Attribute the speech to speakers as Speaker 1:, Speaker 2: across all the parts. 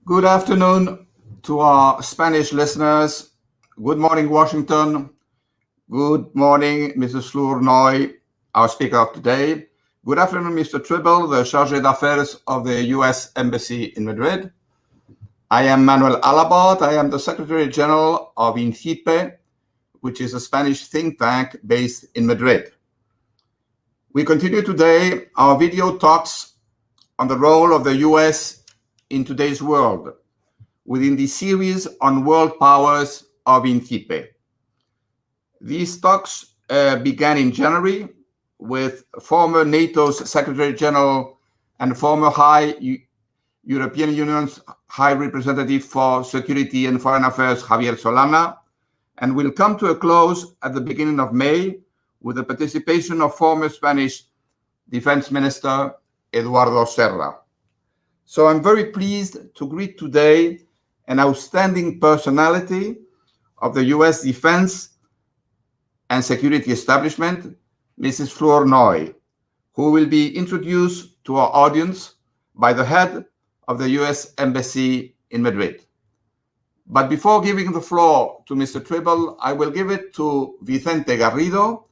Speaker 1: Good afternoon to our Spanish listeners. Good morning, Washington. Good morning, Mrs. Flournoy, our speaker of today. Good afternoon, Mr. Tribble, the Chargé d'Affaires of the U.S. Embassy in Madrid. I am Manuel Alabart. I am the Secretary General of INCIPE, which is a Spanish think tank based in Madrid. We continue today our video talks on the role of the U.S. in today's world within the series on world powers of INCIPE. These talks began in January with former NATO's Secretary General and former European Union's High Representative for Security and Foreign Affairs, Javier Solana, and will come to a close at the beginning of May with the participation of former Spanish Defense Minister Eduardo Serra. So I'm very pleased to greet today an outstanding personality of the U.S. defense and security establishment, Mrs. Flournoy, who will be introduced to our audience by the head of the U.S. Embassy in Madrid. But before giving the floor to Mr. Tribble, I will give it to Vicente Garrido,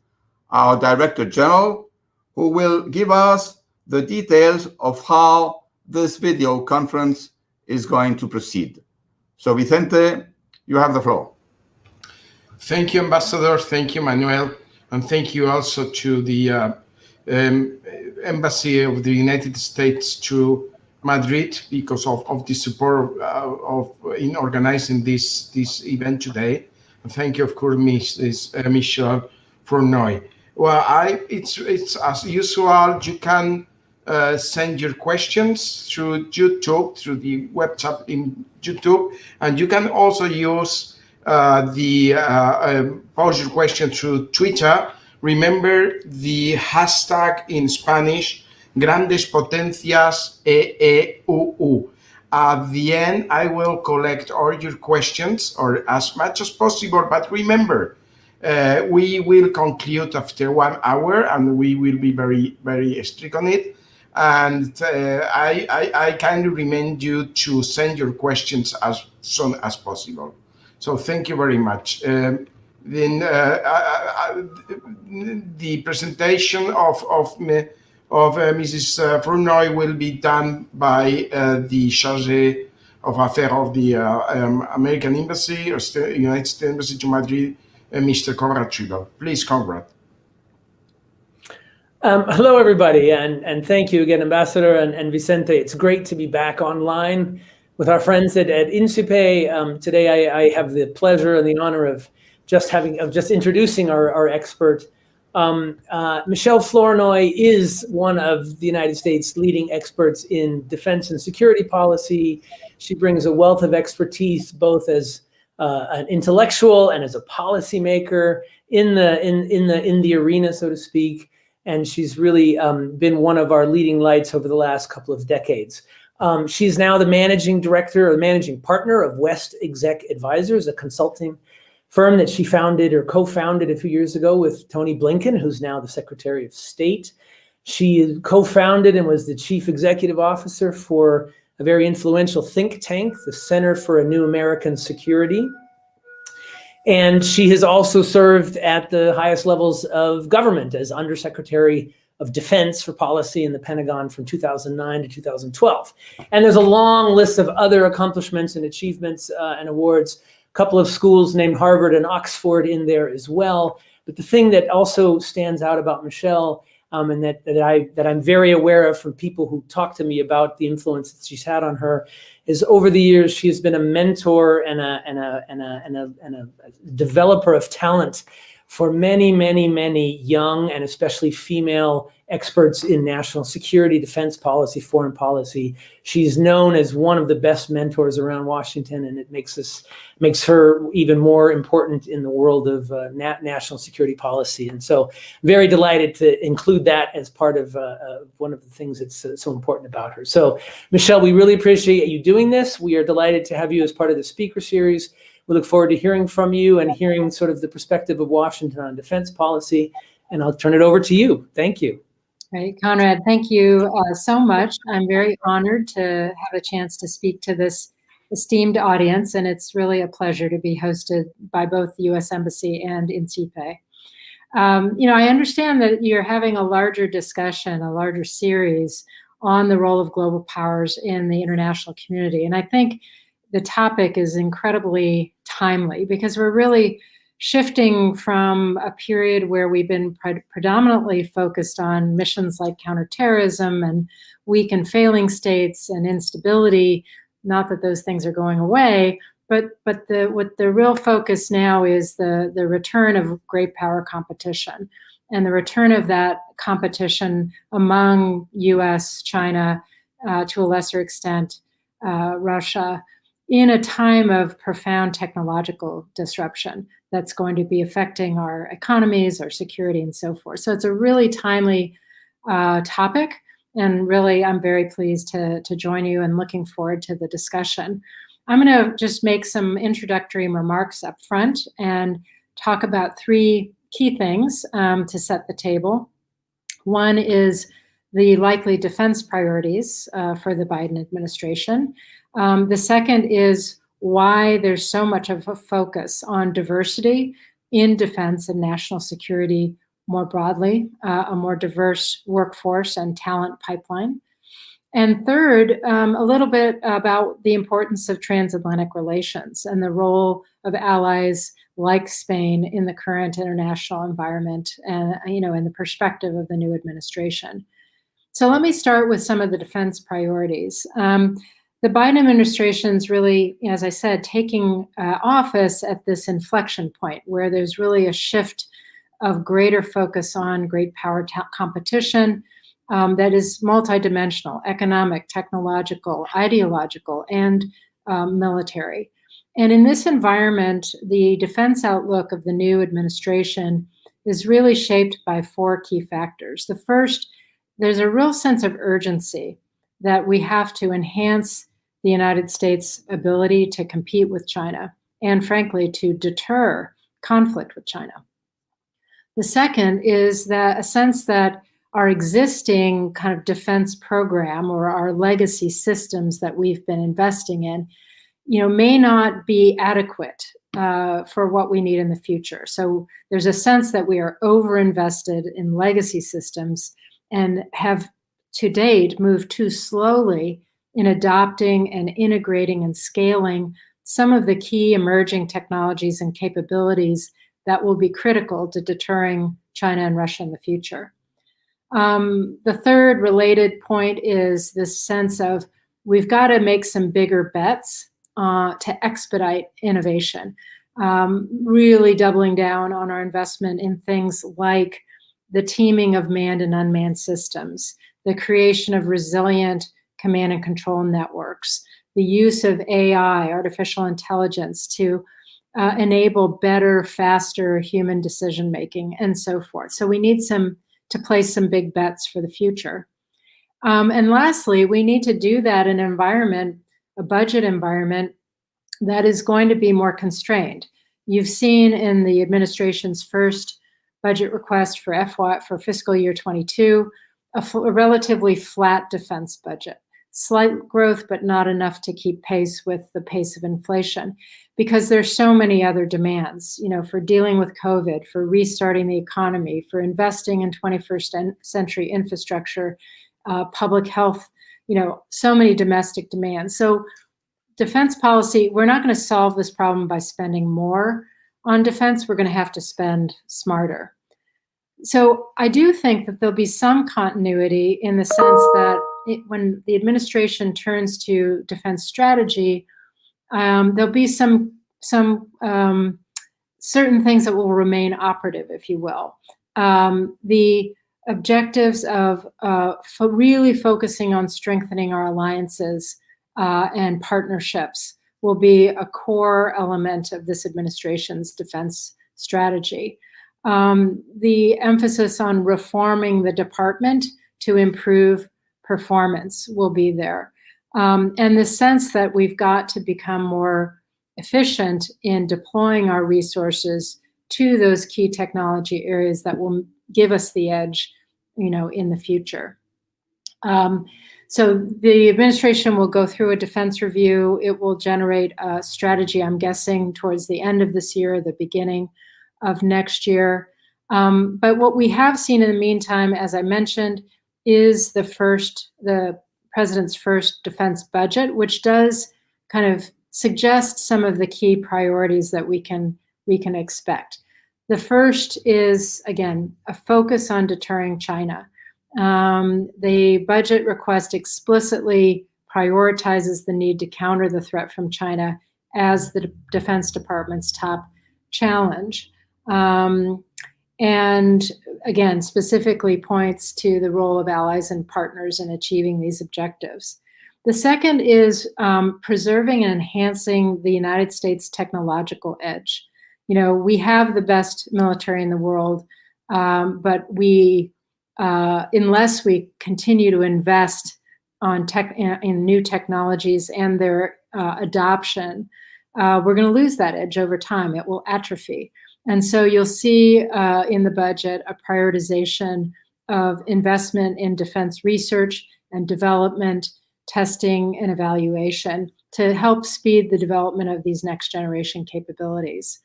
Speaker 1: our Director General, who will give us the details of how this video conference is going to proceed. So Vicente, you have the floor.
Speaker 2: Thank you, Ambassador. Thank you, Manuel. And thank you also to the Embassy of the United States to Madrid because of the support in organizing this event today. And thank you, of course, Michèle Flournoy. Well, it's as usual, you can send your questions through YouTube, through the web chat in YouTube, and you can also use pose your question through Twitter. Remember the hashtag in Spanish, grandes potencias EE.UU. At the end, I will collect all your questions, or as much as possible, but remember, we will conclude after 1 hour, and we will be very, very strict on it. And I kindly remind you to send your questions as soon as possible. So thank you very much. Then the presentation of Mrs. Flournoy will be done by the Chargé of Affairs of the American Embassy, or United States Embassy to Madrid, Mr. Conrad Tribble. Please, Conrad.
Speaker 3: Hello, everybody, and thank you again, Ambassador and Vicente. It's great to be back online with our friends at INCIPE. Today, I have the pleasure and the honor of just introducing our expert. Michèle Flournoy is one of the United States' leading experts in defense and security policy. She brings a wealth of expertise, both as an intellectual and as a policymaker in the arena, so to speak. And she's really been one of our leading lights over the last couple of decades. She's now the managing director or managing partner of WestExec Advisors, a consulting firm that she founded or co-founded a few years ago with Tony Blinken, who's now the Secretary of State. She co-founded and was the chief executive officer for a very influential think tank, the Center for a New American Security. And she has also served at the highest levels of government as Undersecretary of Defense for Policy in the Pentagon from 2009 to 2012. And there's a long list of other accomplishments and achievements and awards, a couple of schools named Harvard and Oxford in there as well. But the thing that also stands out about Michèle, and that I'm very aware of from people who talk to me about the influence that she's had on her, is over the years she has been a mentor and a developer of talent for many, many, many young and especially female experts in national security, defense policy, foreign policy. She's known as one of the best mentors around Washington, and it makes her even more important in the world of national security policy. And so very delighted to include that as part of one of the things that's so important about her. So Michèle, we really appreciate you doing this. We are delighted to have you as part of the speaker series. We look forward to hearing from you and hearing sort of the perspective of Washington on defense policy. And I'll turn it over to you. Thank you.
Speaker 4: Great, Conrad, thank you so much. I'm very honored to have a chance to speak to this esteemed audience, and it's really a pleasure to be hosted by both the U.S. Embassy and INCIPE. I understand that you're having a larger discussion, a larger series on the role of global powers in the international community. And I think the topic is incredibly timely because we're really shifting from a period where we've been predominantly focused on missions like counterterrorism and weak and failing states and instability. Not that those things are going away, but what the real focus now is the return of great power competition and the return of that competition among US, China, to a lesser extent, Russia, in a time of profound technological disruption that's going to be affecting our economies, our security, and so forth. So it's a really timely topic, and really I'm very pleased to join you and looking forward to the discussion. I'm going to just make some introductory remarks up front and talk about three key things to set the table. One is the likely defense priorities for the Biden administration. The second is why there's so much of a focus on diversity in defense and national security more broadly, a more diverse workforce and talent pipeline. And third, a little bit about the importance of transatlantic relations and the role of allies like Spain in the current international environment and, in the perspective of the new administration. So let me start with some of the defense priorities. The Biden administration is really, as I said, taking office at this inflection point where there's really a shift of greater focus on great power competition that is multidimensional, economic, technological, ideological, and military. And in this environment, the defense outlook of the new administration is really shaped by four key factors. The first, there's a real sense of urgency that we have to enhance the United States' ability to compete with China and, frankly, to deter conflict with China. The second is that a sense that our existing kind of defense program or our legacy systems that we've been investing in, may not be adequate for what we need in the future. So there's a sense that we are overinvested in legacy systems and have to date moved too slowly in adopting and integrating and scaling some of the key emerging technologies and capabilities that will be critical to deterring China and Russia in the future. The third related point is this sense of we've got to make some bigger bets to expedite innovation, really doubling down on our investment in things like the teaming of manned and unmanned systems, the creation of resilient command and control networks, the use of AI, artificial intelligence, to enable better, faster human decision-making, and so forth. So we need to place some big bets for the future. And lastly, we need to do that in an environment, a budget environment, that is going to be more constrained. You've seen in the administration's first budget request for fiscal year 22, a relatively flat defense budget. Slight growth, but not enough to keep pace with the pace of inflation, because there's so many other demands, for dealing with COVID, for restarting the economy, for investing in 21st century infrastructure, public health, so many domestic demands. So defense policy, we're not going to solve this problem by spending more on defense. We're going to have to spend smarter. So I do think that there'll be some continuity in the sense that when the administration turns to defense strategy, there'll be some certain things that will remain operative, if you will. The objectives of really focusing on strengthening our alliances and partnerships will be a core element of this administration's defense strategy. The emphasis on reforming the department to improve performance will be there. And the sense that we've got to become more efficient in deploying our resources to those key technology areas that will give us the edge, in the future. So the administration will go through a defense review. It will generate a strategy, I'm guessing, towards the end of this year, the beginning of next year. But what we have seen in the meantime, as I mentioned, is the president's first defense budget, which does kind of suggest some of the key priorities that we can expect. The first is, again, a focus on deterring China. The budget request explicitly prioritizes the need to counter the threat from China as the Defense Department's top challenge. And again, specifically points to the role of allies and partners in achieving these objectives. The second is preserving and enhancing the United States technological edge. We have the best military in the world, but unless we continue to invest in new technologies and their adoption, we're going to lose that edge over time. It will atrophy. And so you'll see in the budget a prioritization of investment in defense research and development, testing and evaluation to help speed the development of these next generation capabilities.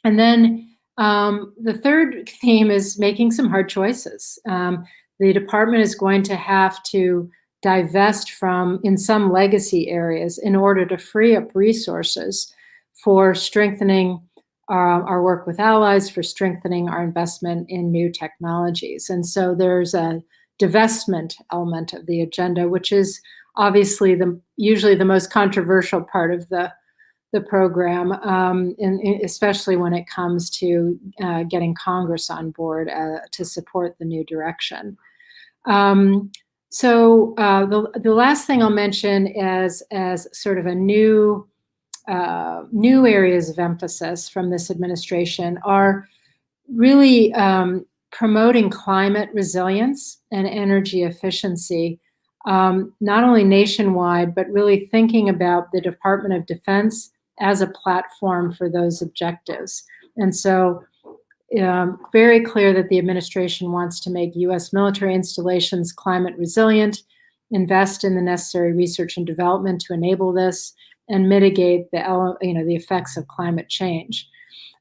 Speaker 4: And then the third theme is making some hard choices. The department is going to have to divest from in some legacy areas in order to free up resources for strengthening our work with allies, for strengthening our investment in new technologies. And so there's a divestment element of the agenda, which is obviously usually the most controversial part of the program, especially when it comes to getting Congress on board to support the new direction. So the last thing I'll mention as sort of a new areas of emphasis from this administration are really promoting climate resilience and energy efficiency, not only nationwide, but really thinking about the Department of Defense as a platform for those objectives. And so very clear that the administration wants to make U.S. military installations climate resilient, invest in the necessary research and development to enable this, and mitigate the effects of climate change.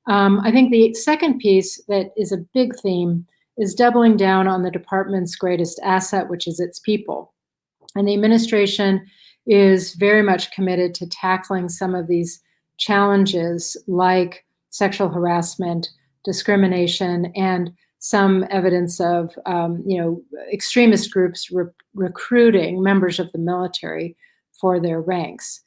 Speaker 4: I think the second piece that is a big theme is doubling down on the department's greatest asset, which is its people. And the administration is very much committed to tackling some of these challenges like sexual harassment, discrimination, and some evidence of extremist groups recruiting members of the military for their ranks.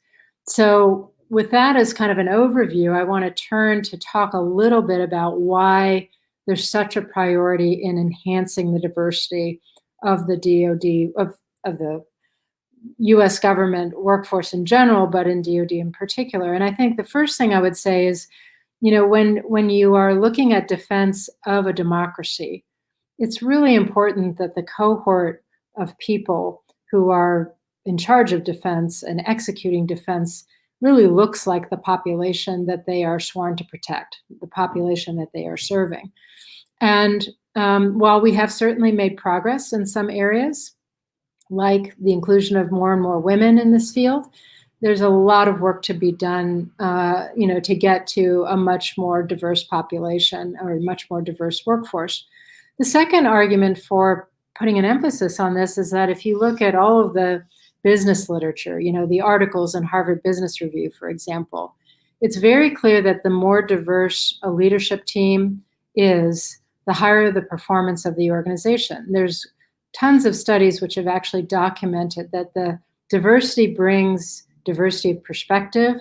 Speaker 4: So with that as kind of an overview, I want to turn to talk a little bit about why there's such a priority in enhancing the diversity of the DoD, of the U.S. government workforce in general, but in DoD in particular. And I think the first thing I would say is, when you are looking at defense of a democracy, it's really important that the cohort of people who are in charge of defense and executing defense really looks like the population that they are sworn to protect, the population that they are serving. And while we have certainly made progress in some areas, like the inclusion of more and more women in this field, there's a lot of work to be done, to get to a much more diverse population or a much more diverse workforce. The second argument for putting an emphasis on this is that if you look at all of the business literature, the articles in Harvard Business Review, for example, it's very clear that the more diverse a leadership team is, the higher the performance of the organization. There's tons of studies which have actually documented that the diversity brings diversity of perspective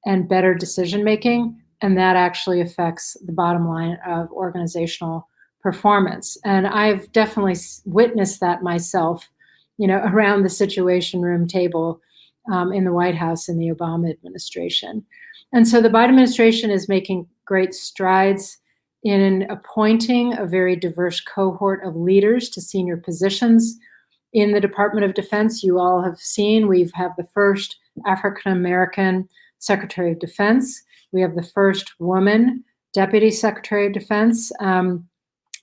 Speaker 4: and better decision-making, and that actually affects the bottom line of organizational performance. And I've definitely witnessed that myself, around the Situation Room table in the White House in the Obama administration. And so the Biden administration is making great strides in appointing a very diverse cohort of leaders to senior positions in the Department of Defense. You all have seen, we have the first African-American Secretary of Defense. We have the first woman Deputy Secretary of Defense.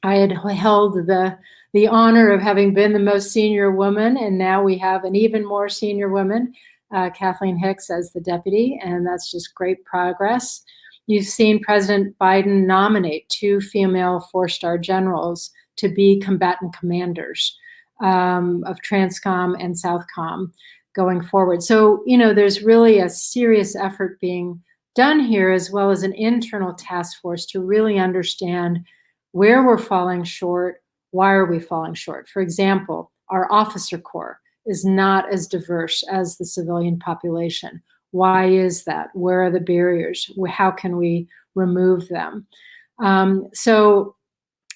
Speaker 4: I had held the honor of having been the most senior woman, and now we have an even more senior woman, Kathleen Hicks, as the deputy, and that's just great progress. You've seen President Biden nominate 2 female 4-star generals to be combatant commanders of Transcom and Southcom going forward. So, there's really a serious effort being done here, as well as an internal task force to really understand where we're falling short, why are we falling short. For example, our officer corps is not as diverse as the civilian population. Why is that? Where are the barriers? How can we remove them? So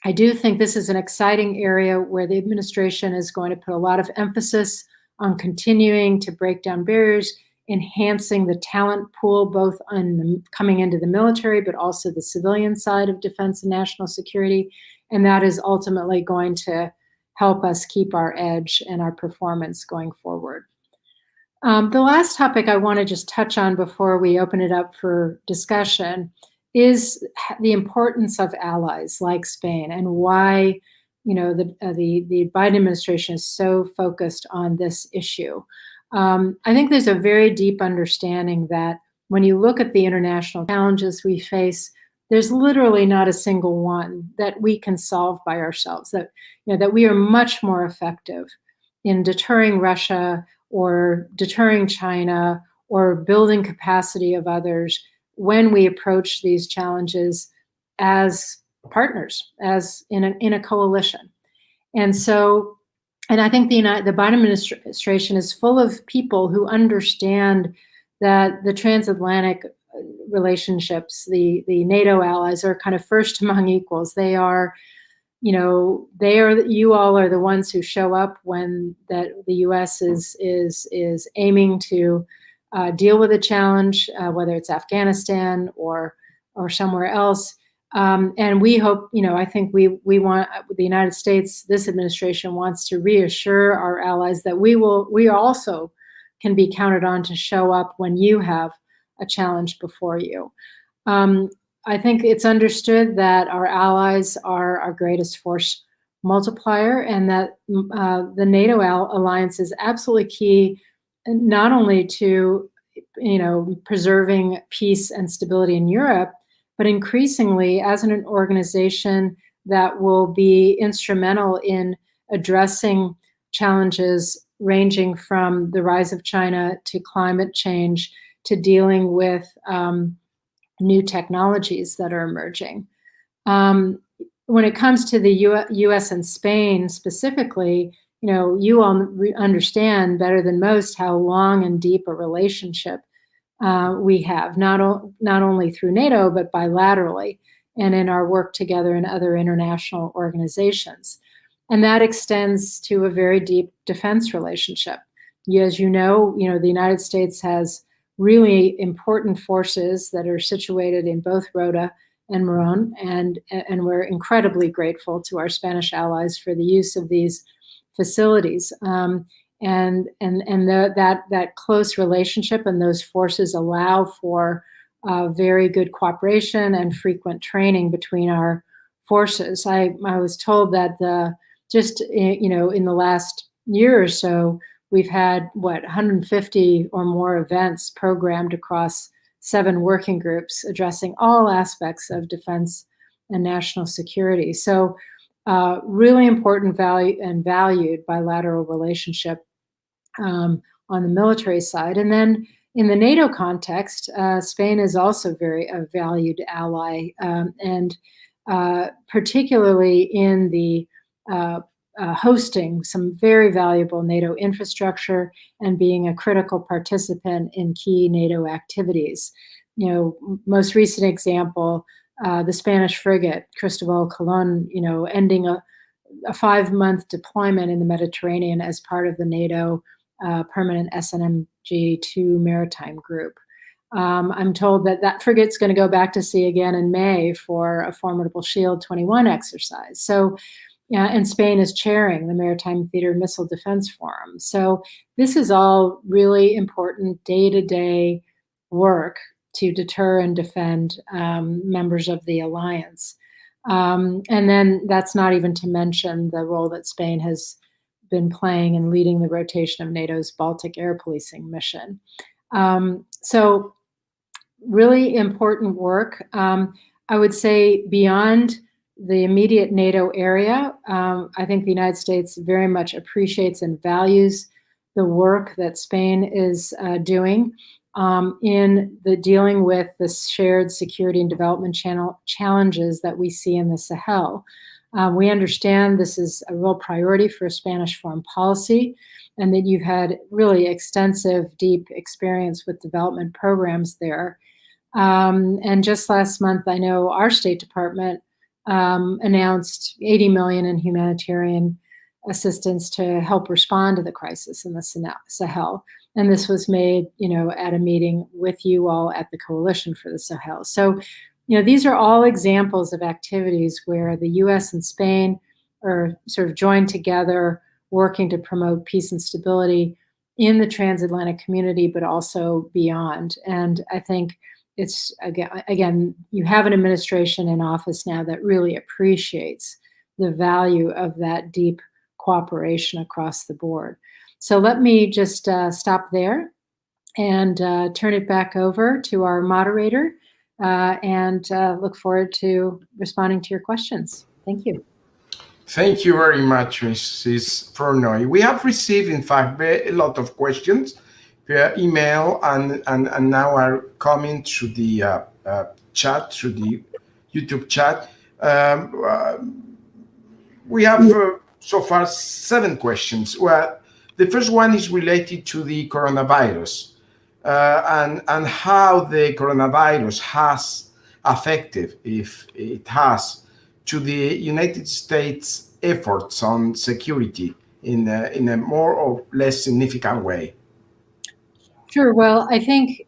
Speaker 4: I do think this is an exciting area where the administration is going to put a lot of emphasis on continuing to break down barriers, enhancing the talent pool, both on coming into the military, but also the civilian side of defense and national security. And that is ultimately going to help us keep our edge and our performance going forward. The last topic I want to just touch on before we open it up for discussion is the importance of allies like Spain, and why the Biden administration is so focused on this issue. I think there's a very deep understanding that when you look at the international challenges we face, there's literally not a single one that we can solve by ourselves, that we are much more effective in deterring Russia or deterring China or building capacity of others when we approach these challenges as partners, as in a coalition. And so, and I think the Biden administration is full of people who understand that the transatlantic relationships, the NATO allies, are kind of first among equals. They are, you all are the ones who show up when the U.S. is aiming to deal with a challenge, whether it's Afghanistan or somewhere else. And we hope, I think we want, the United States, this administration wants to reassure our allies that we also can be counted on to show up when you have a challenge before you. I think it's understood that our allies are our greatest force multiplier, and that the NATO alliance is absolutely key, not only to, preserving peace and stability in Europe, but increasingly as an organization that will be instrumental in addressing challenges ranging from the rise of China to climate change to dealing with new technologies that are emerging. When it comes to the U.S. and Spain specifically, you all understand better than most how long and deep a relationship we have, not only through NATO, but bilaterally and in our work together in other international organizations. And that extends to a very deep defense relationship. As you know, the United States has really important forces that are situated in both Rota and Morón, and we're incredibly grateful to our Spanish allies for the use of these facilities. And that close relationship and those forces allow for very good cooperation and frequent training between our forces. I was told that in the last year or so, we've had 150 or more events programmed across 7 working groups addressing all aspects of defense and national security. So really important value and valued bilateral relationship on the military side. And then in the NATO context, Spain is also a valued ally, and particularly in the hosting some very valuable NATO infrastructure and being a critical participant in key NATO activities. Most recent example, the Spanish frigate Cristobal Colón, ending a 5-month deployment in the Mediterranean as part of the NATO permanent SNMG-2 maritime group. I'm told that frigate's going to go back to sea again in May for a formidable Shield 21 exercise. So, and Spain is chairing the Maritime Theater Missile Defense Forum. So this is all really important day-to-day work to deter and defend members of the alliance. And then that's not even to mention the role that Spain has been playing in leading the rotation of NATO's Baltic air policing mission. So really important work. I would say beyond the immediate NATO area, I think the United States very much appreciates and values the work that Spain is doing in the dealing with the shared security and development challenges that we see in the Sahel. We understand this is a real priority for Spanish foreign policy, and that you've had really extensive, deep experience with development programs there. And just last month, I know our State Department announced $80 million in humanitarian assistance to help respond to the crisis in the Sahel. And this was made, at a meeting with you all at the Coalition for the Sahel. So, these are all examples of activities where the US and Spain are sort of joined together, working to promote peace and stability in the transatlantic community, but also beyond. And I think it's, again, you have an administration in office now that really appreciates the value of that deep cooperation across the board. So let me just stop there and turn it back over to our moderator and look forward to responding to your questions. Thank you.
Speaker 2: Thank you very much, Mrs. Flournoy. We have received, in fact, a lot of questions via email and now are coming through the chat, through the YouTube chat. We have so far 7 questions. Well, the first one is related to the coronavirus and how the coronavirus has affected, if it has, to the United States efforts on security in a more or less significant way.
Speaker 4: Sure. Well, I think,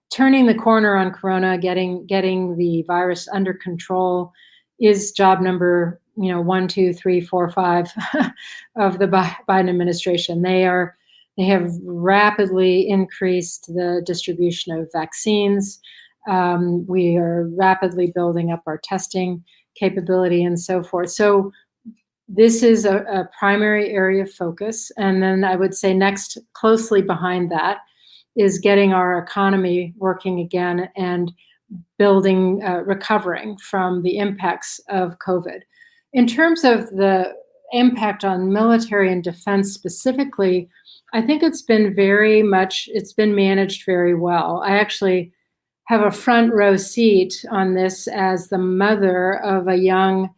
Speaker 4: turning the corner on corona, getting the virus under control is job number 1, 2, 3, 4, 5 of the Biden administration. They have rapidly increased the distribution of vaccines. We are rapidly building up our testing capability and so forth. So this is a primary area of focus. And then I would say next, closely behind that, is getting our economy working again and building, recovering from the impacts of COVID. In terms of the impact on military and defense specifically, I think it's been managed very well. I actually have a front row seat on this as the mother of a young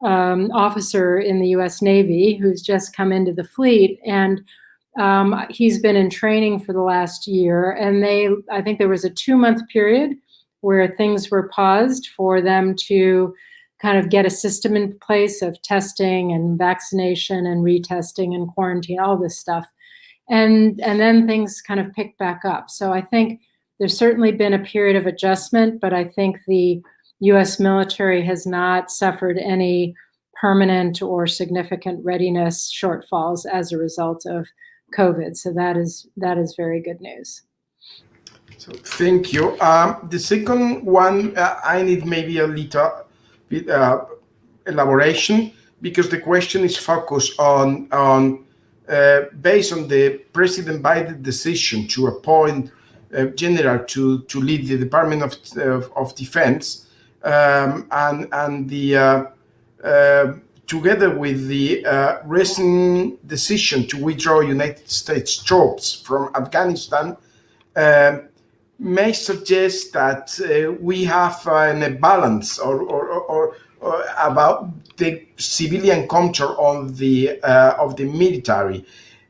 Speaker 4: officer in the US Navy who's just come into the fleet, and he's been in training for the last year, and I think there was a 2-month period where things were paused for them to kind of get a system in place of testing and vaccination and retesting and quarantine, all this stuff. And then things kind of picked back up. So I think there's certainly been a period of adjustment, but I think the US military has not suffered any permanent or significant readiness shortfalls as a result of COVID. So that is very good news.
Speaker 2: So thank you. The second one, I need maybe a little bit elaboration, because the question is focused on based on the President Biden decision to appoint a general to lead the Department of Defense, and the together with the recent decision to withdraw United States troops from Afghanistan, may suggest that we have a balance or about the civilian control of the military,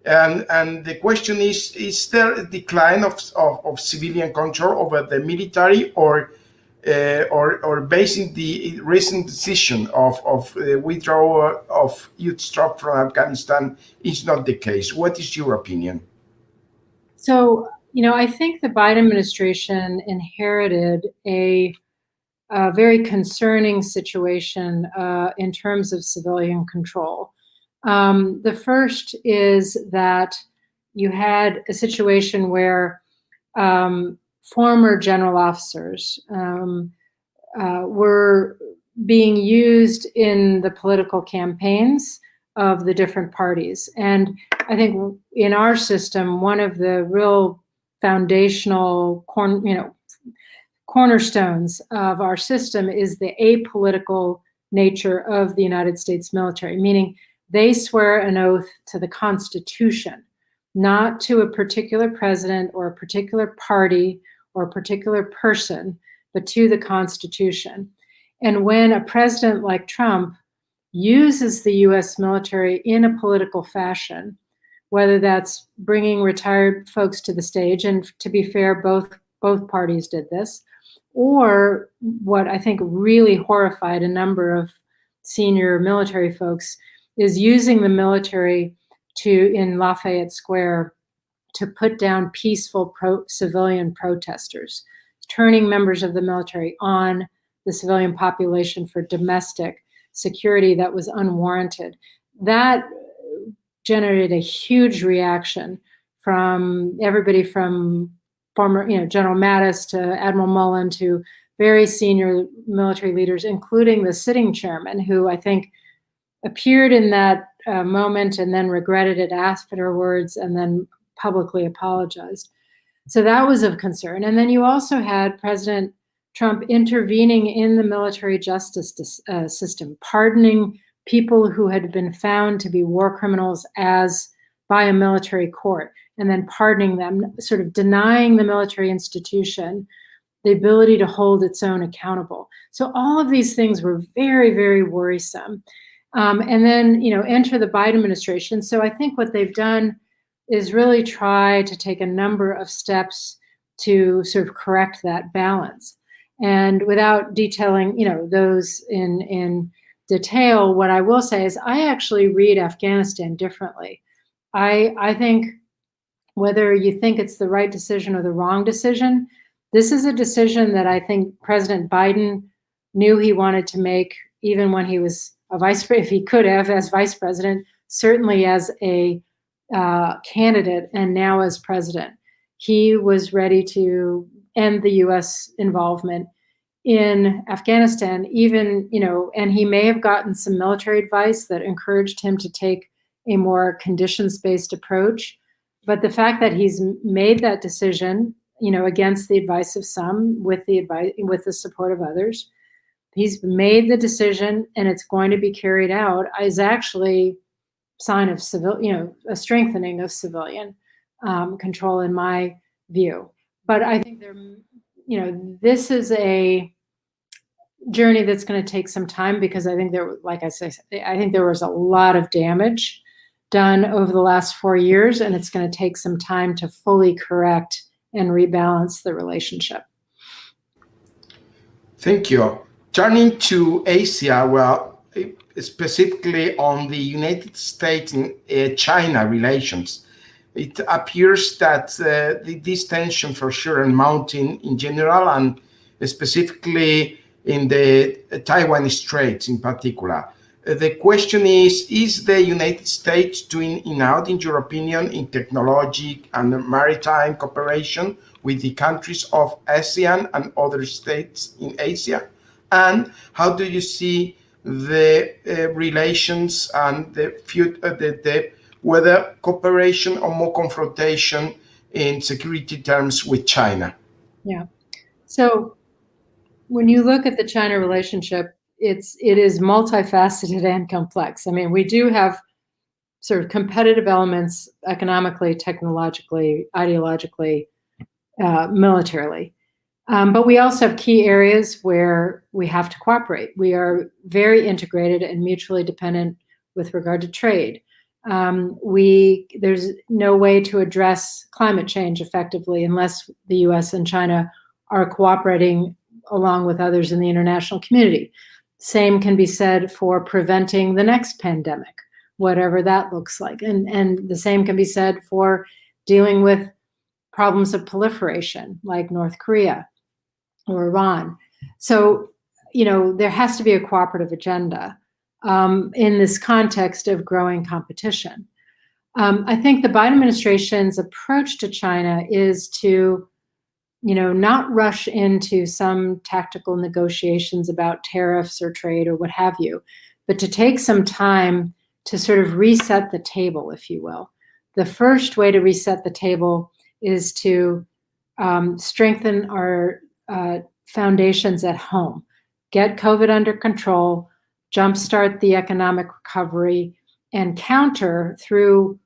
Speaker 2: and the question is there a decline of civilian control over the military, or basing the recent decision of withdrawal of youth troops from Afghanistan is not the case? What is your opinion?
Speaker 4: So, I think the Biden administration inherited a very concerning situation in terms of civilian control. The first is that you had a situation where former general officers were being used in the political campaigns of the different parties. And I think in our system, one of the real foundational cornerstones of our system is the apolitical nature of the United States military, meaning they swear an oath to the Constitution, not to a particular president or a particular party or a particular person, but to the Constitution. And when a president like Trump uses the US military in a political fashion, whether that's bringing retired folks to the stage, and to be fair, both parties did this, or what I think really horrified a number of senior military folks is using the military in Lafayette Square to put down peaceful civilian protesters, turning members of the military on the civilian population for domestic security that was unwarranted. That generated a huge reaction from everybody from former, General Mattis to Admiral Mullen to very senior military leaders, including the sitting chairman, who I think appeared in that moment and then regretted it afterwards and then publicly apologized. So that was of concern. And then you also had President Trump intervening in the military justice system, pardoning people who had been found to be war criminals by a military court, and then pardoning them, sort of denying the military institution the ability to hold its own accountable. So all of these things were very, very worrisome. And then, enter the Biden administration. So I think what they've done is really try to take a number of steps to sort of correct that balance. And without detailing, those in detail, what I will say is I actually read Afghanistan differently. I think whether you think it's the right decision or the wrong decision, this is a decision that I think President Biden knew he wanted to make even when he was a if he could have as vice president, certainly as a candidate and now as president. He was ready to end the U.S. involvement in Afghanistan, even, and he may have gotten some military advice that encouraged him to take a more conditions-based approach. But the fact that he's made that decision, against the advice of some, with the support of others, he's made the decision and it's going to be carried out, is actually sign of a strengthening of civilian control in my view. But I think this is a journey that's going to take some time, because I think I think there was a lot of damage done over the last 4 years, and it's going to take some time to fully correct and rebalance the relationship.
Speaker 2: Thank you. Turning to Asia, well, specifically on the United States and China relations, it appears that this tension for sure and mounting in general, and specifically in the Taiwan Straits in particular. The question is the United States doing enough, in your opinion, in technology and maritime cooperation with the countries of ASEAN and other states in Asia? And how do you see the relations and the future, whether cooperation or more confrontation in security terms with China?
Speaker 4: Yeah. So when you look at the China relationship, it is multifaceted and complex. I mean, we do have sort of competitive elements economically, technologically, ideologically, militarily. But we also have key areas where we have to cooperate. We are very integrated and mutually dependent with regard to trade. There's no way to address climate change effectively unless the US and China are cooperating along with others in the international community. Same can be said for preventing the next pandemic, whatever that looks like. And the same can be said for dealing with problems of proliferation like North Korea or Iran. So, there has to be a cooperative agenda in this context of growing competition. I think the Biden administration's approach to China is to not rush into some tactical negotiations about tariffs or trade or what have you, but to take some time to sort of reset the table, if you will. The first way to reset the table is to strengthen our foundations at home, get COVID under control, jumpstart the economic recovery, and counter through,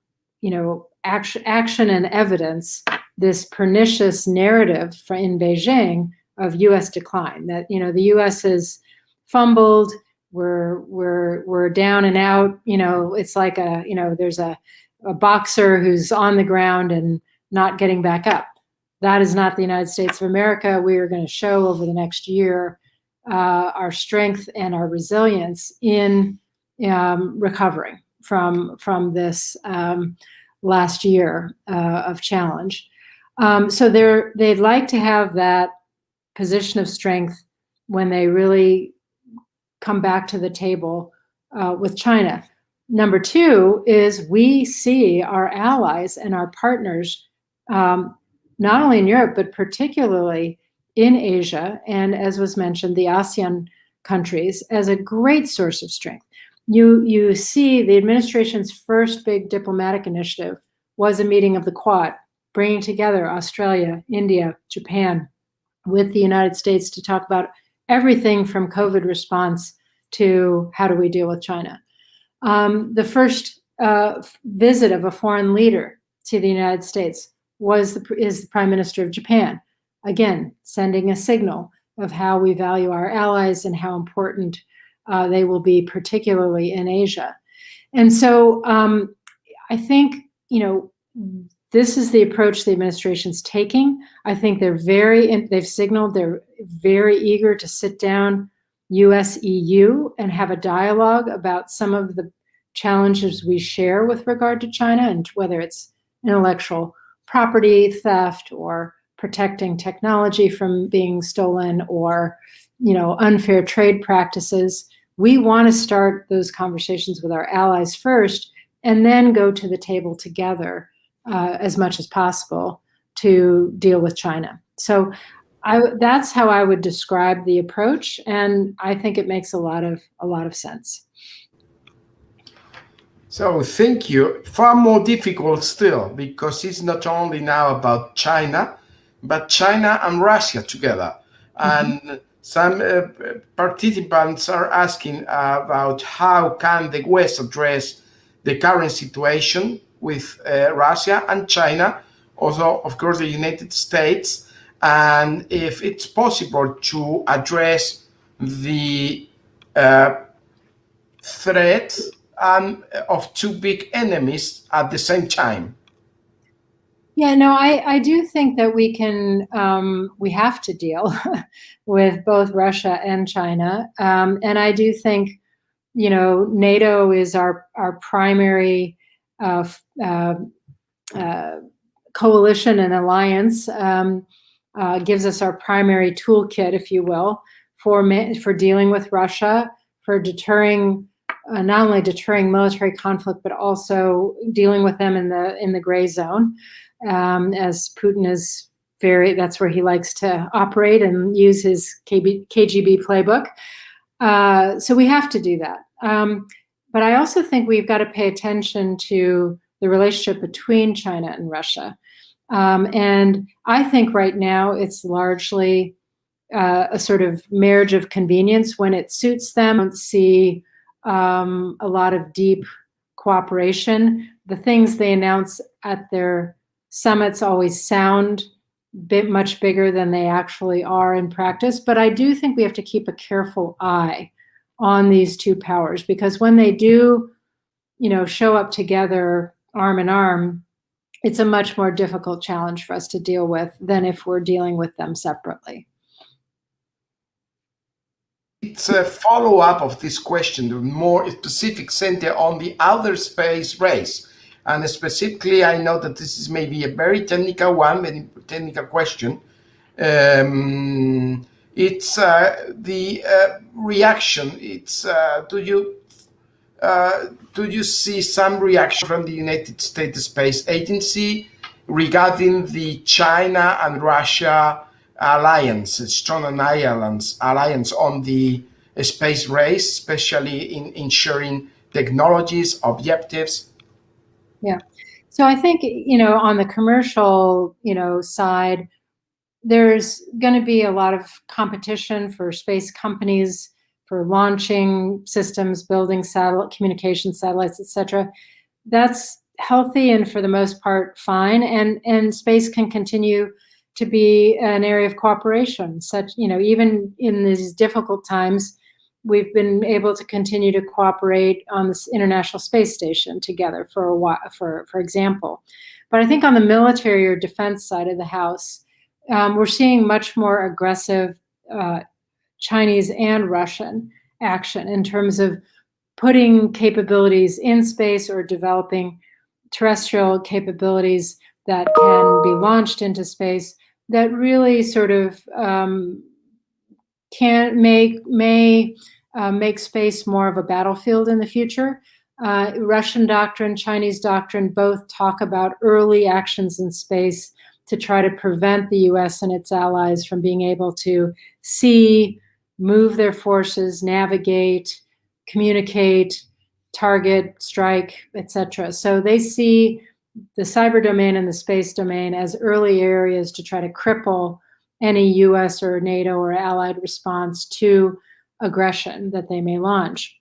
Speaker 4: action and evidence this pernicious narrative in Beijing of U.S. decline. That the U.S. has fumbled. We're down and out. It's like there's a boxer who's on the ground and not getting back up. That is not the United States of America. We are going to show over the next year our strength and our resilience in recovering from this last year of challenge. So they'd like to have that position of strength when they really come back to the table with China. Number two is we see our allies and our partners, not only in Europe, but particularly in Asia, and as was mentioned, the ASEAN countries, as a great source of strength. You see the administration's first big diplomatic initiative was a meeting of the Quad, bringing together Australia, India, Japan, with the United States to talk about everything from COVID response to how do we deal with China. The first visit of a foreign leader to the United States is the Prime Minister of Japan, again, sending a signal of how we value our allies and how important they will be, particularly in Asia. And so I think, this is the approach the administration's taking. I think they've signaled they're very eager to sit down US-EU and have a dialogue about some of the challenges we share with regard to China, and whether it's intellectual property theft or protecting technology from being stolen or, unfair trade practices. We want to start those conversations with our allies first and then go to the table together as much as possible to deal with China. So that's how I would describe the approach, and I think it makes a lot of sense.
Speaker 2: So thank you. Far more difficult still, because it's not only now about China, but China and Russia together. Mm-hmm. And some participants are asking about how can the West address the current situation with Russia and China, also, of course, the United States, and if it's possible to address the threat of two big enemies at the same time.
Speaker 4: Yeah, no, I do think that we have to deal with both Russia and China. And I do think, NATO is our primary coalition and alliance, gives us our primary toolkit, if you will, for dealing with Russia, for deterring, not only deterring military conflict, but also dealing with them in the gray zone, as Putin is that's where he likes to operate and use his KGB playbook. So we have to do that. But I also think we've got to pay attention to the relationship between China and Russia. And I think right now it's largely a sort of marriage of convenience. When it suits them, I don't see a lot of deep cooperation. The things they announce at their summits always sound much bigger than they actually are in practice. But I do think we have to keep a careful eye on these two powers, because when they do, show up together arm in arm, it's a much more difficult challenge for us to deal with than if we're dealing with them separately.
Speaker 2: It's a follow-up of this question, the more specific center on the outer space race. And specifically, I know that this is maybe a very technical question. It's the reaction. It's do you see some reaction from the United States Space Agency regarding the China and Russia alliance, strong alliance on the space race, especially in sharing technologies, objectives?
Speaker 4: Yeah. So I think, on the commercial, side, there's going to be a lot of competition for space companies for launching systems, building satellite communication satellites, etc. That's healthy and for the most part fine, and space can continue to be an area of cooperation. Such, even in these difficult times, we've been able to continue to cooperate on this International Space Station together for a while, for example. But I think on the military or defense side of the house, we're seeing much more aggressive Chinese and Russian action in terms of putting capabilities in space or developing terrestrial capabilities that can be launched into space that really sort of make space more of a battlefield in the future. Russian doctrine, Chinese doctrine both talk about early actions in space to try to prevent the US and its allies from being able to see, move their forces, navigate, communicate, target, strike, etc. So they see the cyber domain and the space domain as early areas to try to cripple any US or NATO or allied response to aggression that they may launch.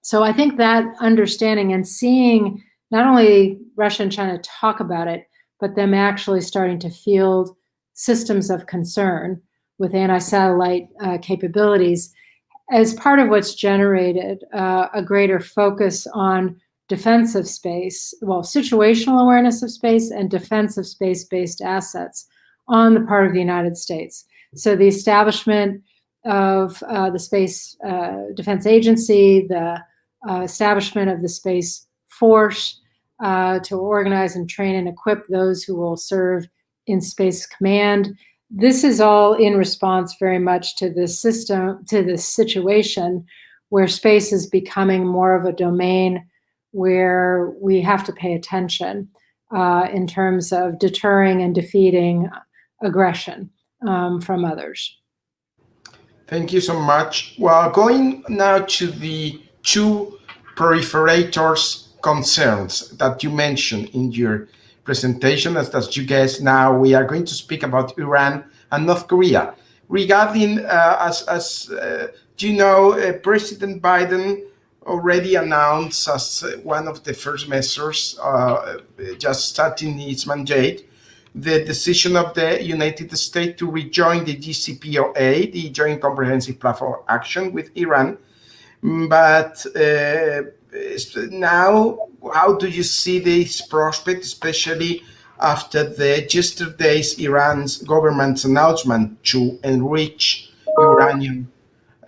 Speaker 4: So I think that understanding and seeing not only Russia and China talk about it, but them actually starting to field systems of concern with anti-satellite capabilities as part of what's generated a greater focus on defense of space, well, situational awareness of space and defense of space-based assets on the part of the United States. So the establishment of the Space Defense Agency, the establishment of the Space Force to organize and train and equip those who will serve in Space Command. This is all in response very much to this system, to this situation where space is becoming more of a domain where we have to pay attention in terms of deterring and defeating aggression from others.
Speaker 2: Thank you so much. Well, going now to the two proliferators concerns that you mentioned in your presentation. As you guess, now we are going to speak about Iran and North Korea. Regarding, as you know, President Biden already announced as one of the first measures, just starting his mandate, the decision of the United States to rejoin the JCPOA, the Joint Comprehensive Platform Action with Iran. But now, how do you see this prospect, especially after yesterday's Iran's government's announcement to enrich uranium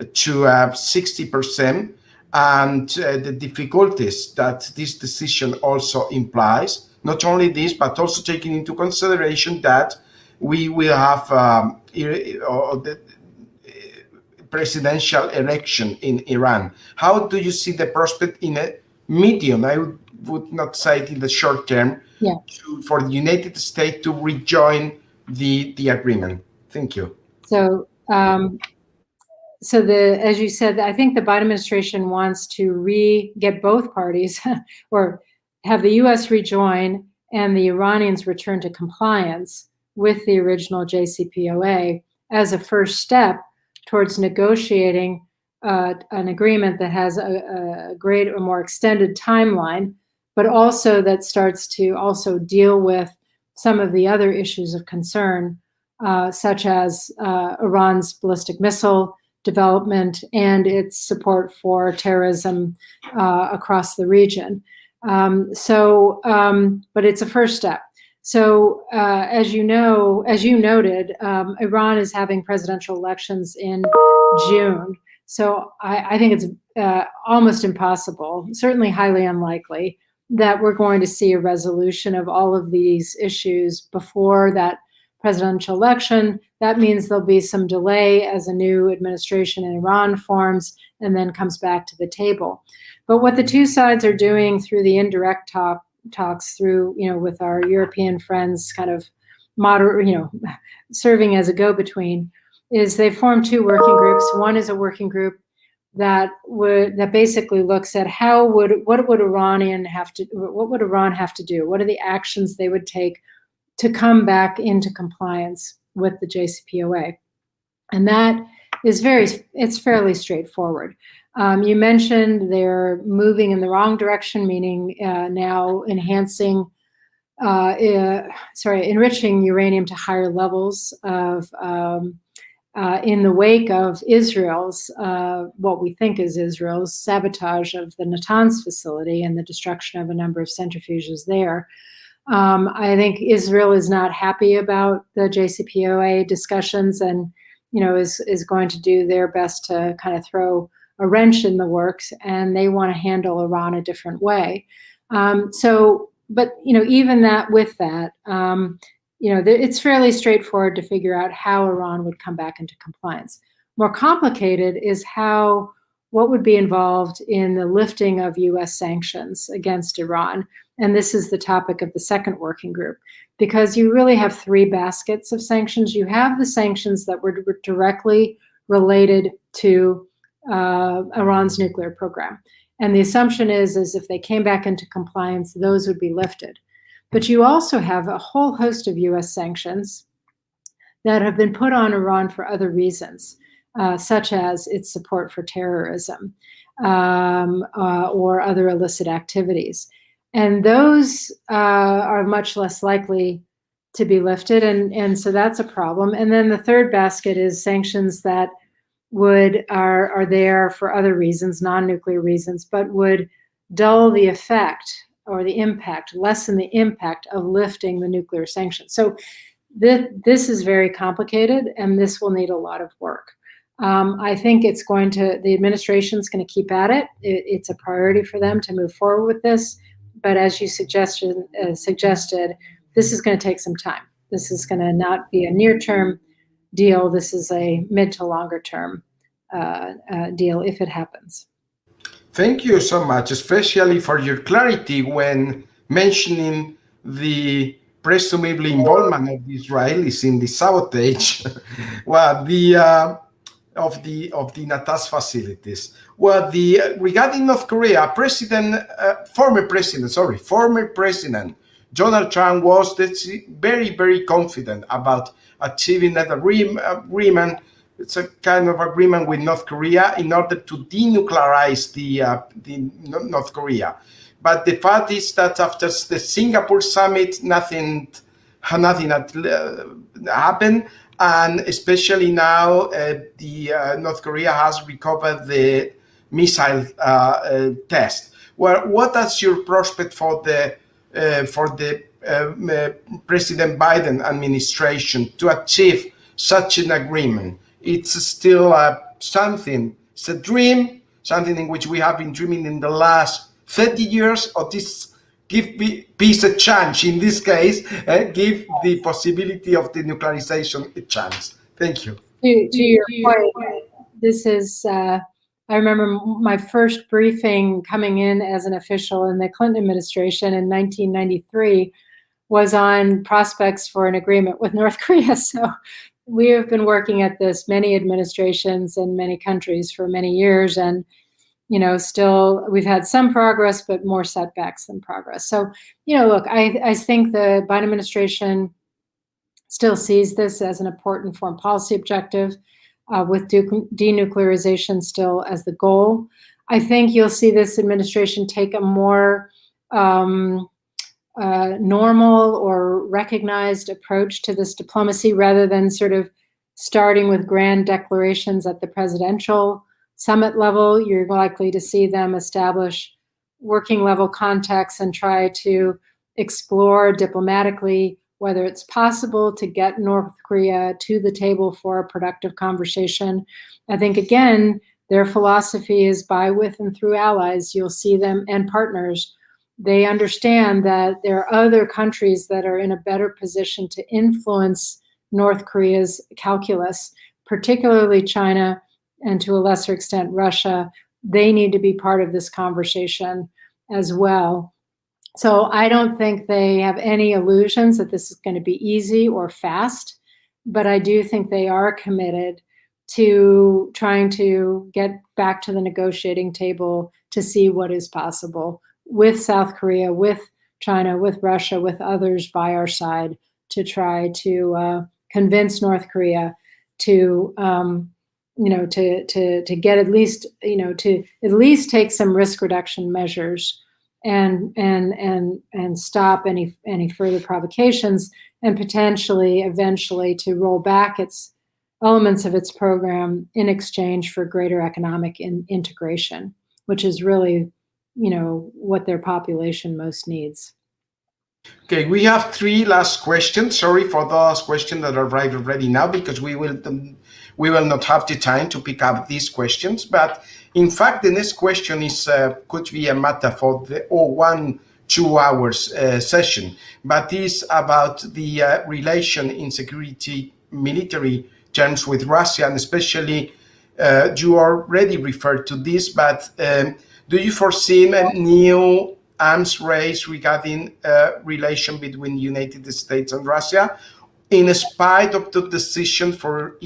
Speaker 2: to 60%, and the difficulties that this decision also implies? Not only this, but also taking into consideration that we will have the presidential election in Iran. How do you see the prospect in a medium, I would not say it in the short term, for the United States to rejoin the agreement? Thank you.
Speaker 4: So, as you said, I think the Biden administration wants to get both parties or have the U.S. rejoin and the Iranians return to compliance with the original JCPOA as a first step towards negotiating an agreement that has a more extended timeline, but also that starts to also deal with some of the other issues of concern, such as Iran's ballistic missile development and its support for terrorism across the region. But it's a first step. So as you noted, Iran is having presidential elections in June. So I think it's almost impossible, certainly highly unlikely, that we're going to see a resolution of all of these issues before that presidential election. That means there'll be some delay as a new administration in Iran forms and then comes back to the table. But what the two sides are doing through the indirect talks through, with our European friends, kind of serving as a go-between, is they formed 2 working groups. One is a working group that basically looks at what would Iran have to do? What are the actions they would take to come back into compliance with the JCPOA? And that is it's fairly straightforward. You mentioned they're moving in the wrong direction, meaning now enriching uranium to higher levels of in the wake of Israel's, what we think is Israel's sabotage of the Natanz facility and the destruction of a number of centrifuges there. I think Israel is not happy about the JCPOA discussions and, is going to do their best to kind of throw a wrench in the works, and they want to handle Iran a different way. But even with that, it's fairly straightforward to figure out how Iran would come back into compliance. More complicated is what would be involved in the lifting of U.S. sanctions against Iran. And this is the topic of the second working group, because you really have 3 baskets of sanctions. You have the sanctions that were directly related to Iran's nuclear program. And the assumption is if they came back into compliance, those would be lifted. But you also have a whole host of U.S. sanctions that have been put on Iran for other reasons, such as its support for terrorism or other illicit activities. And those are much less likely to be lifted, and so that's a problem. And then the third basket is sanctions that are there for other reasons, non-nuclear reasons, but would dull the effect or the impact, lessen the impact of lifting the nuclear sanctions. So this is very complicated, and this will need a lot of work. I think the administration's going to keep at it. It's a priority for them to move forward with this. But as you suggested, this is going to take some time. This is going to not be a near-term deal. This is a mid to longer-term deal if it happens.
Speaker 2: Thank you so much, especially for your clarity when mentioning the presumably involvement of the Israelis in the sabotage of the Natanz facilities. Regarding North Korea, former President Donald Trump was very, very confident about achieving that agreement. It's a kind of agreement with North Korea in order to denuclearize the North Korea. But the fact is that after the Singapore summit, nothing had happened. And especially now, North Korea has recovered the missile test. Well, what is your prospect for the President Biden administration to achieve such an agreement? It's still something. It's a dream, something in which we have been dreaming in the last 30 years. Or this give peace a chance. In this case, give the possibility of denuclearization a chance. Thank you.
Speaker 4: To your point, this is. I remember my first briefing coming in as an official in the Clinton administration in 1993 was on prospects for an agreement with North Korea. So we have been working at this, many administrations in many countries for many years, and still we've had some progress, but more setbacks than progress. So, look, I think the Biden administration still sees this as an important foreign policy objective, with denuclearization still as the goal. I think you'll see this administration take a more normal or recognized approach to this diplomacy, rather than sort of starting with grand declarations at the presidential summit level. You're likely to see them establish working level contacts and try to explore diplomatically whether it's possible to get North Korea to the table for a productive conversation. I think, again, their philosophy is by, with, and through allies. You'll see them, and partners. They understand that there are other countries that are in a better position to influence North Korea's calculus, particularly China, and to a lesser extent, Russia. They need to be part of this conversation as well. So I don't think they have any illusions that this is going to be easy or fast, but I do think they are committed to trying to get back to the negotiating table to see what is possible with South Korea, with China, with Russia, with others by our side, to try to convince North Korea to to get at least to at least take some risk reduction measures and stop any further provocations, and potentially eventually to roll back its elements of its program in exchange for greater economic integration, which is really what their population most needs.
Speaker 2: Okay, we have 3 last questions. Sorry for those questions that arrived already now, because we will not have the time to pick up these questions. But in fact, the next question is could be a matter for the 1-2 hours session, but is about the relation in security military terms with Russia, and especially you already referred to this, but do you foresee a new arms race regarding relation between the United States and Russia, in spite of the decision for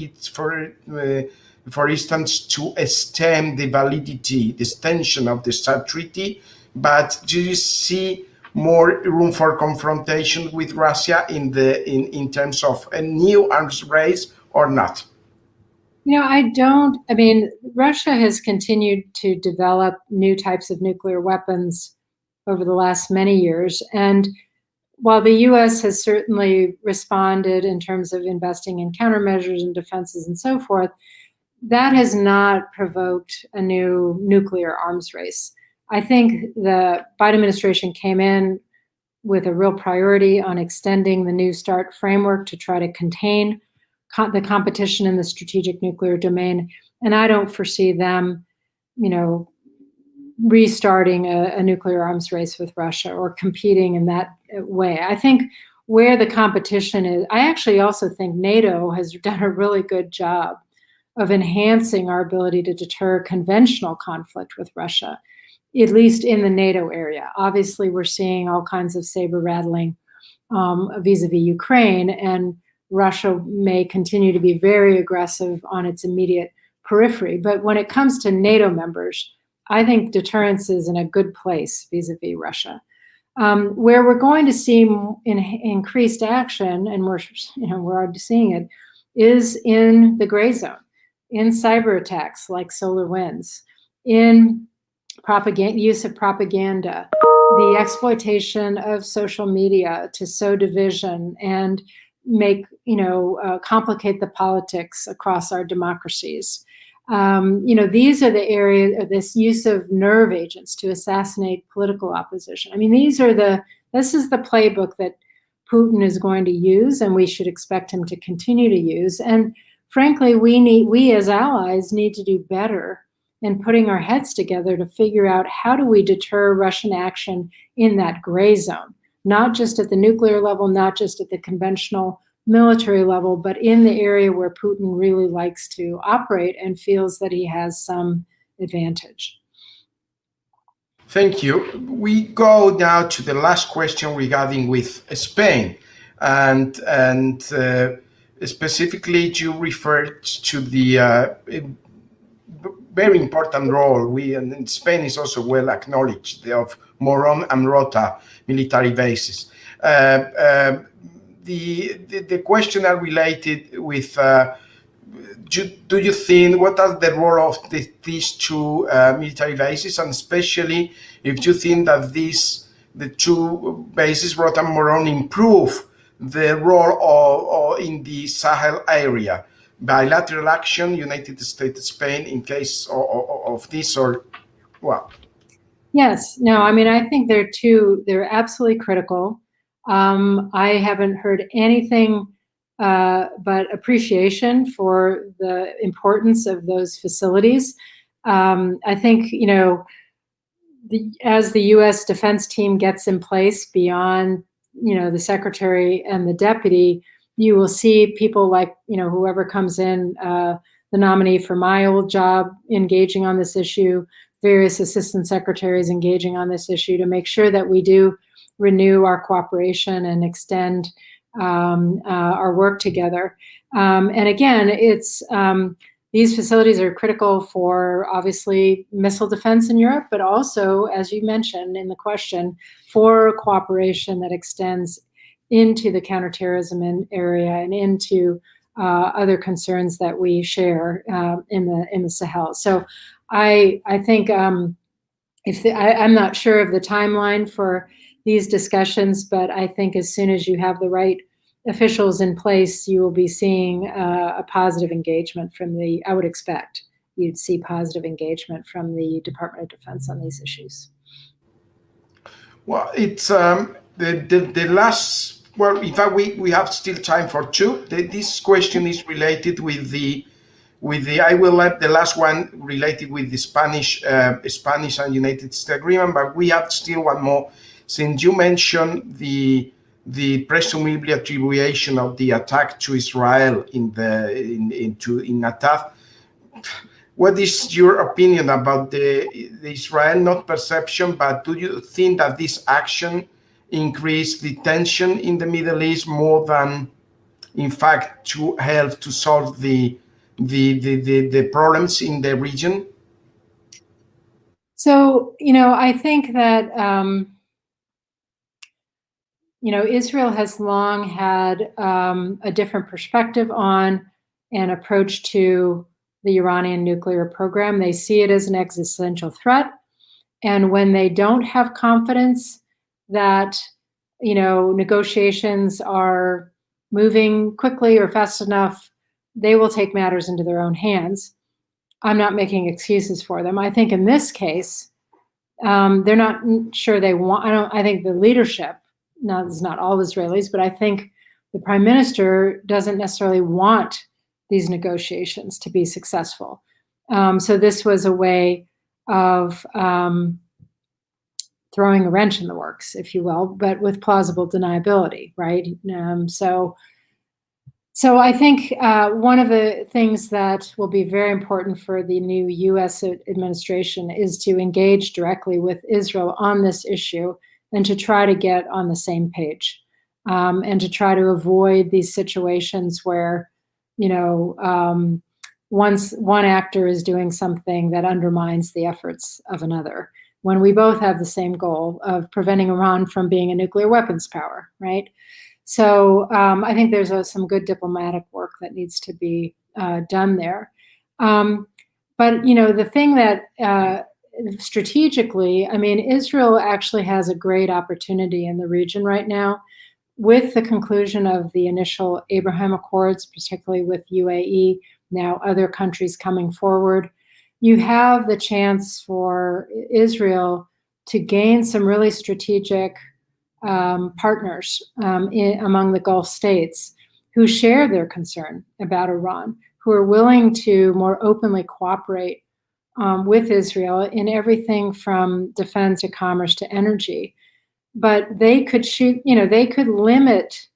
Speaker 2: instance, to extend the validity, the extension of the START treaty? But do you see more room for confrontation with Russia in terms of a new arms race or not?
Speaker 4: I don't. I mean, Russia has continued to develop new types of nuclear weapons over the last many years. And while the U.S. has certainly responded in terms of investing in countermeasures and defenses and so forth, that has not provoked a new nuclear arms race. I think the Biden administration came in with a real priority on extending the New START framework to try to contain the competition in the strategic nuclear domain. And I don't foresee them, restarting a nuclear arms race with Russia or competing in that way. I think where the competition is, I actually also think NATO has done a really good job of enhancing our ability to deter conventional conflict with Russia, at least in the NATO area. Obviously, we're seeing all kinds of saber rattling vis-a-vis Ukraine, and Russia may continue to be very aggressive on its immediate periphery. But when it comes to NATO members, I think deterrence is in a good place vis-a-vis Russia. Where we're going to see increased action, and we're already seeing it, is in the gray zone, in cyber attacks like SolarWinds, in use of propaganda, the exploitation of social media to sow division and make complicate the politics across our democracies. These are the areas of this use of nerve agents to assassinate political opposition. I mean, this is the playbook that Putin is going to use, and we should expect him to continue to use. And frankly, we as allies need to do better in putting our heads together to figure out how do we deter Russian action in that gray zone, not just at the nuclear level, not just at the conventional military level, but in the area where Putin really likes to operate and feels that he has some advantage.
Speaker 2: Thank you. We go now to the last question regarding with Spain, and specifically you referred to the very important role and Spain is also well acknowledged of Morón and Rota military bases. The question are related with do you think what are the role of these two military bases, and especially if you think that the two bases, Rota and Morón, improve the role in the Sahel area, bilateral action, United States, Spain, in case of this, or what?
Speaker 4: Yes, no, I mean, I think they're absolutely critical. I haven't heard anything but appreciation for the importance of those facilities. I think, as the U.S. defense team gets in place beyond, the secretary and the deputy, you will see people like, whoever comes in, the nominee for my old job, engaging on this issue, various assistant secretaries engaging on this issue to make sure that we do renew our cooperation and extend our work together. And again, it's these facilities are critical for, obviously, missile defense in Europe, but also, as you mentioned in the question, for cooperation that extends into the counterterrorism area and into other concerns that we share in the Sahel. So I think I'm not sure of the timeline for these discussions, but I think as soon as you have the right officials in place, you will be seeing a positive engagement from I would expect you'd see positive engagement from the Department of Defense on these issues.
Speaker 2: Well, it's the last, well, in fact, we have still time for two. This question is related with the, I will let the last one related with the Spanish and United States agreement, but we have still one more. Since you mentioned the presumably attribution of the attack to Israel in Natab, what is your opinion about the Israel, not perception, but do you think that this action increased the tension in the Middle East more than, in fact, to help to solve the problems in the region?
Speaker 4: So, I think that Israel has long had a different perspective on and approach to the Iranian nuclear program. They see it as an existential threat. And when they don't have confidence that, negotiations are moving quickly or fast enough, they will take matters into their own hands. I'm not making excuses for them. I think in this case, they're not sure they want, I think the leadership, now it's not all Israelis, but I think the prime minister doesn't necessarily want these negotiations to be successful. So this was a way of throwing a wrench in the works, if you will, but with plausible deniability, right? So I think one of the things that will be very important for the new U.S. administration is to engage directly with Israel on this issue and to try to get on the same page and to try to avoid these situations where, once one actor is doing something that undermines the efforts of another, when we both have the same goal of preventing Iran from being a nuclear weapons power, right? So I think there's some good diplomatic work that needs to be done there. But, the thing that strategically, Israel actually has a great opportunity in the region right now with the conclusion of the initial Abraham Accords, particularly with UAE, now other countries coming forward. You have the chance for Israel to gain some really strategic partners among the Gulf states who share their concern about Iran, who are willing to more openly cooperate with Israel in everything from defense to commerce to energy. But they could they could limit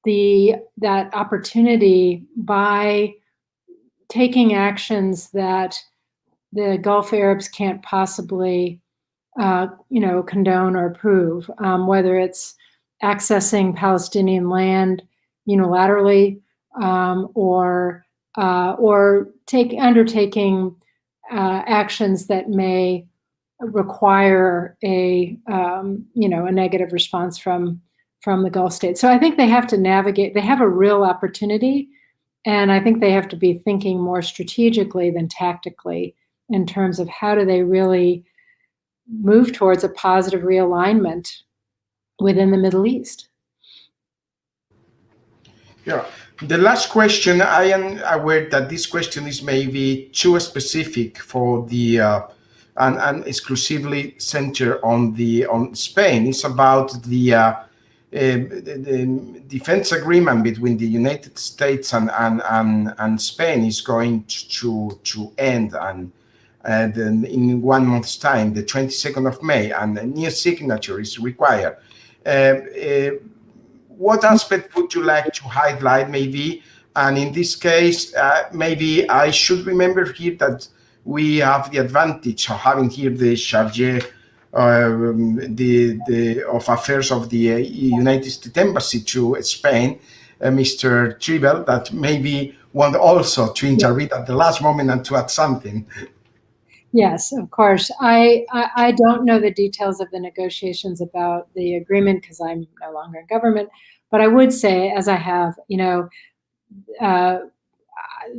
Speaker 4: that opportunity by taking actions that the Gulf Arabs can't possibly condone or approve, whether it's accessing Palestinian land unilaterally or undertaking actions that may require a negative response from the Gulf states. So I think they have to navigate. They have a real opportunity, and I think they have to be thinking more strategically than tactically in terms of how do they really move towards a positive realignment within the Middle East.
Speaker 2: Yeah. The last question, I am aware that this question is maybe too specific for the and exclusively centered on Spain. It's about the defense agreement between the United States and Spain is going to end in 1 month's time, the 22nd of May, and a new signature is required. What aspect would you like to highlight, maybe? And in this case, maybe I should remember here that we have the advantage of having here the chargé of Affairs of the United States Embassy to Spain, Mr. Tribble, that maybe want also to intervene at the last moment and to add something.
Speaker 4: Yes, of course. I don't know the details of the negotiations about the agreement because I'm no longer in government, but I would say, as I have, the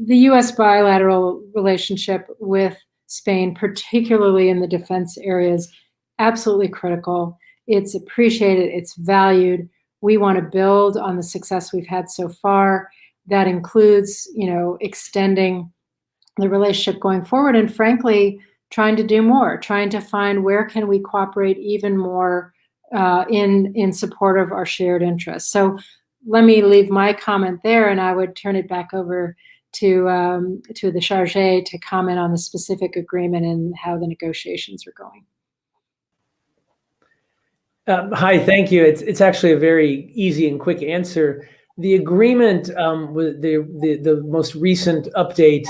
Speaker 4: U.S. bilateral relationship with Spain, particularly in the defense areas, absolutely critical. It's appreciated, it's valued. We want to build on the success we've had so far. That includes, extending the relationship going forward, and frankly, trying to do more, trying to find where can we cooperate even more in support of our shared interests. So let me leave my comment there, and I would turn it back over to the chargé to comment on the specific agreement and how the negotiations are going.
Speaker 3: Hi, thank you. It's actually a very easy and quick answer. The agreement, the most recent update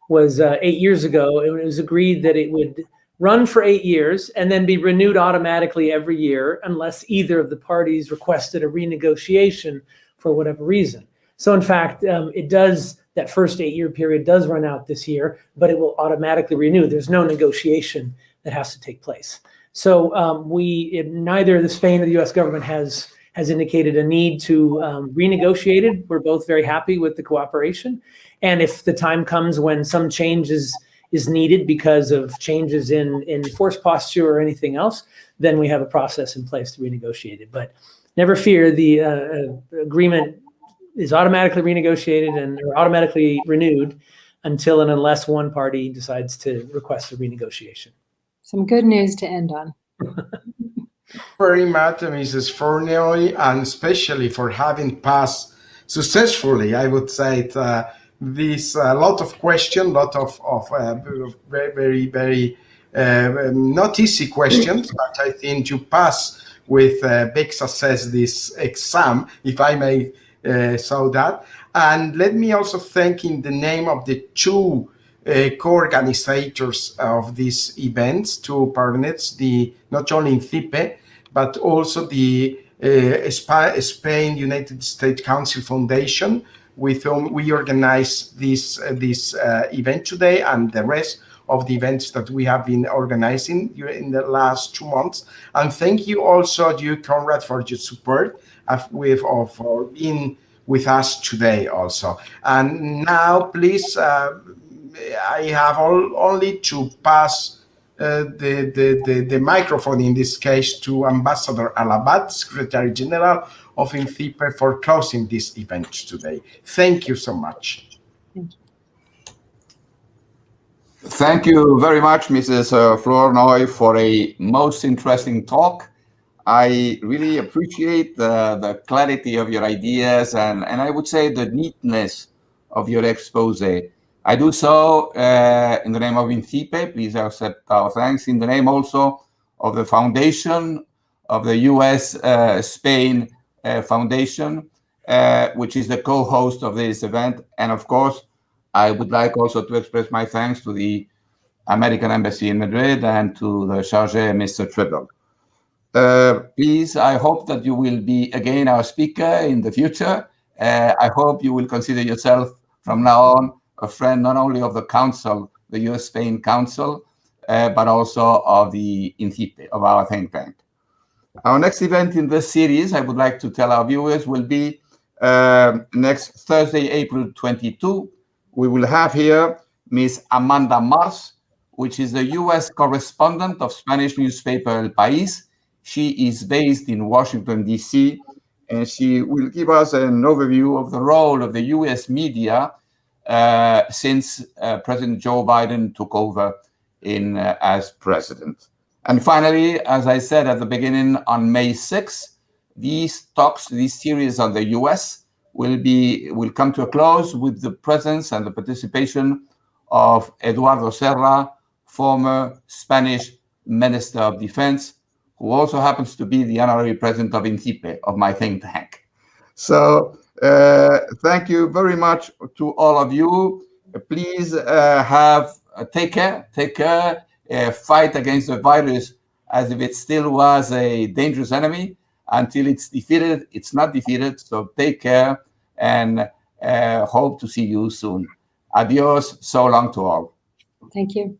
Speaker 3: was 8 years ago. It was agreed that it would run for 8 years and then be renewed automatically every year unless either of the parties requested a renegotiation for whatever reason. So in fact, that first 8-year period does run out this year, but it will automatically renew. There's no negotiation that has to take place. So neither the Spain or the U.S. government has indicated a need to renegotiate it. We're both very happy with the cooperation. And if the time comes when some change is needed because of changes in force posture or anything else, then we have a process in place to renegotiate it. But never fear, the agreement is automatically renegotiated and or automatically renewed until and unless one party decides to request a renegotiation.
Speaker 4: Some good news to end on.
Speaker 2: Very much, Mrs. Flournoy, and especially for having passed successfully, I would say, this lot of questions, lot of very, very not easy questions, but I think you pass with big success this exam, if I may say that. And let me also thank in the name of the two co-organizers of these events, two partners, not only INCIPE, but also the Spain United States Council Foundation, with whom we organize this event today and the rest of the events that we have been organizing in the last 2 months. And thank you also, Conrad, for your support for being with us today also. And now, please, I have only to pass the microphone, in this case, to Ambassador Alabart, Secretary General of INCIPE, for closing this event today. Thank you so much.
Speaker 1: Thank you very much, Mrs. Flournoy, for a most interesting talk. I really appreciate the clarity of your ideas and I would say the neatness of your expose. I do so in the name of INCIPE. Please accept our thanks. In the name also of the foundation of the US-Spain Foundation, which is the co-host of this event. And of course, I would like also to express my thanks to the American Embassy in Madrid and to the chargé, Mr. Tribble. Please, I hope that you will be again our speaker in the future. I hope you will consider yourself from now on a friend not only of the Council, the US-Spain Council, but also of the INCIPE, of our think tank. Our next event in this series, I would like to tell our viewers, will be next Thursday, April 22. We will have here Ms. Amanda Mars, which is the US correspondent of Spanish newspaper El País. She is based in Washington, D.C., and she will give us an overview of the role of the US media since President Joe Biden took over as president. And finally, as I said at the beginning, on May 6th, these talks, this series on the US will come to a close with the presence and the participation of Eduardo Serra, former Spanish Minister of Defense, who also happens to be the honorary president of INCIPE, of my think tank. So thank you very much to all of you. Please take care, fight against the virus as if it still was a dangerous enemy. Until it's defeated, it's not defeated. So take care and hope to see you soon. Adios. So long to all.
Speaker 4: Thank you.